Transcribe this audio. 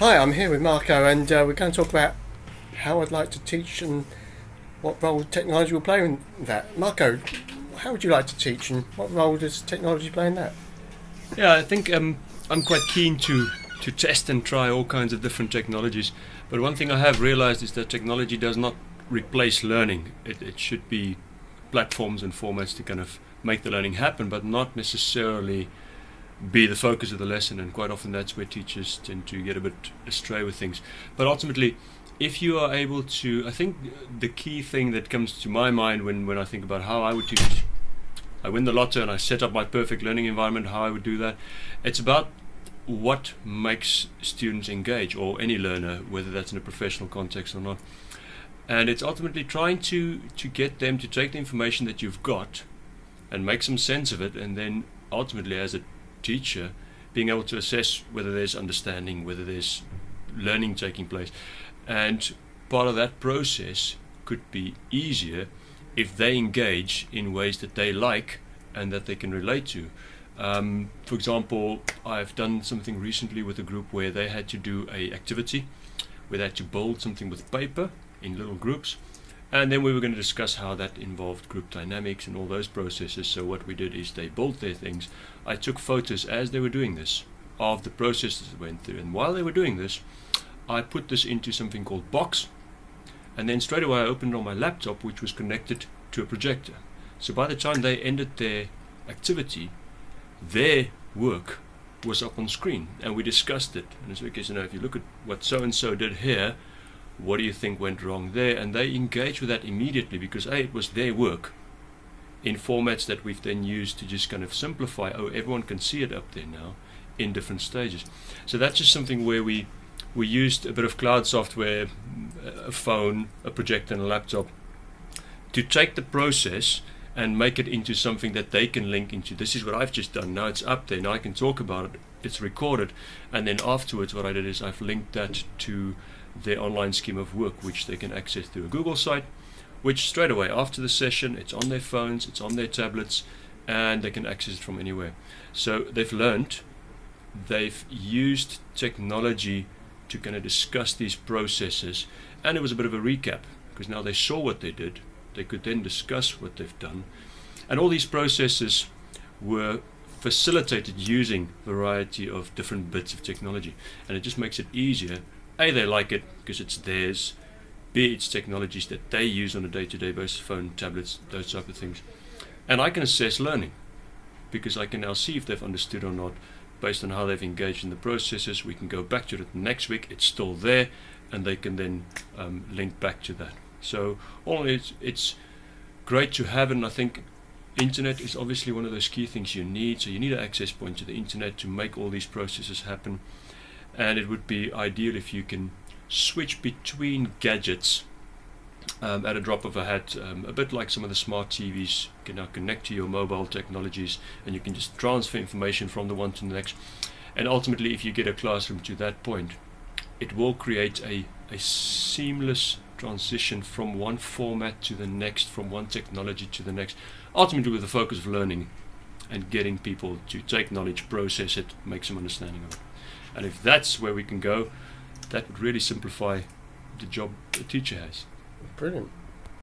Hi, I'm here with Marco, and we're going to talk about how I'd like to teach and what role technology will play in that. Marco, how would you like to teach, and what role does technology play in that? Yeah, I think I'm quite keen to test and try all kinds of different technologies. But one thing I have realized is that technology does not replace learning. It should be platforms and formats to kind of make the learning happen, but not necessarily be the focus of the lesson. And quite often that's where teachers tend to get a bit astray with things. But ultimately, if you are able to, I think the key thing that comes to my mind when I think about how I would teach, I win the lotto and I set up my perfect learning environment, how I would do that. It's about what makes students engage, or any learner, whether that's in a professional context or not. And it's ultimately trying to get them to take the information that you've got and make some sense of it, and then ultimately as a teacher being able to assess whether there's understanding, whether there's learning taking place. And part of that process could be easier if they engage in ways that they like and that they can relate to. For example, I've done something recently with a group where they had to do a activity where they had to build something with paper in little groups, and then we were going to discuss how that involved group dynamics and all those processes. So what we did is they built their things. I took photos as they were doing this of the processes they went through, and while they were doing this I put this into something called Box, and then straight away I opened it on my laptop, which was connected to a projector. So by the time they ended their activity, their work was up on screen, and we discussed it. And it's okay, so now if you look at what so and so did here, what do you think went wrong there? And they engaged with that immediately, because it was their work in formats that we've then used to just kind of simplify. Everyone can see it up there now in different stages. So that's just something where we used a bit of cloud software, a phone, a projector and a laptop, to take the process and make it into something that they can link into. This is what I've just done. Now it's up there. Now I can talk about it. It's recorded. And then afterwards what I did is I've linked that to their online scheme of work, which they can access through a Google site, which straight away after the session, it's on their phones, it's on their tablets, and they can access it from anywhere. So they've learned, they've used technology to kind of discuss these processes, and it was a bit of a recap, because now they saw what they did, they could then discuss what they've done, and all these processes were facilitated using a variety of different bits of technology, and it just makes it easier. A, they like it because it's theirs. B, it's technologies that they use on a day-to-day basis, phone, tablets, those type of things. And I can assess learning, because I can now see if they've understood or not based on how they've engaged in the processes. We can go back to it next week, it's still there, and they can then link back to that. So all it's great to have, and I think internet is obviously one of those key things you need. So you need an access point to the internet to make all these processes happen, and it would be ideal if you can switch between gadgets at a drop of a hat, a bit like some of the smart TVs can now connect to your mobile technologies, and you can just transfer information from the one to the next. And ultimately, if you get a classroom to that point, it will create a seamless transition from one format to the next, from one technology to the next, ultimately with the focus of learning and getting people to take knowledge, process it, make some understanding of it. And if that's where we can go, that would really simplify the job a teacher has. Brilliant.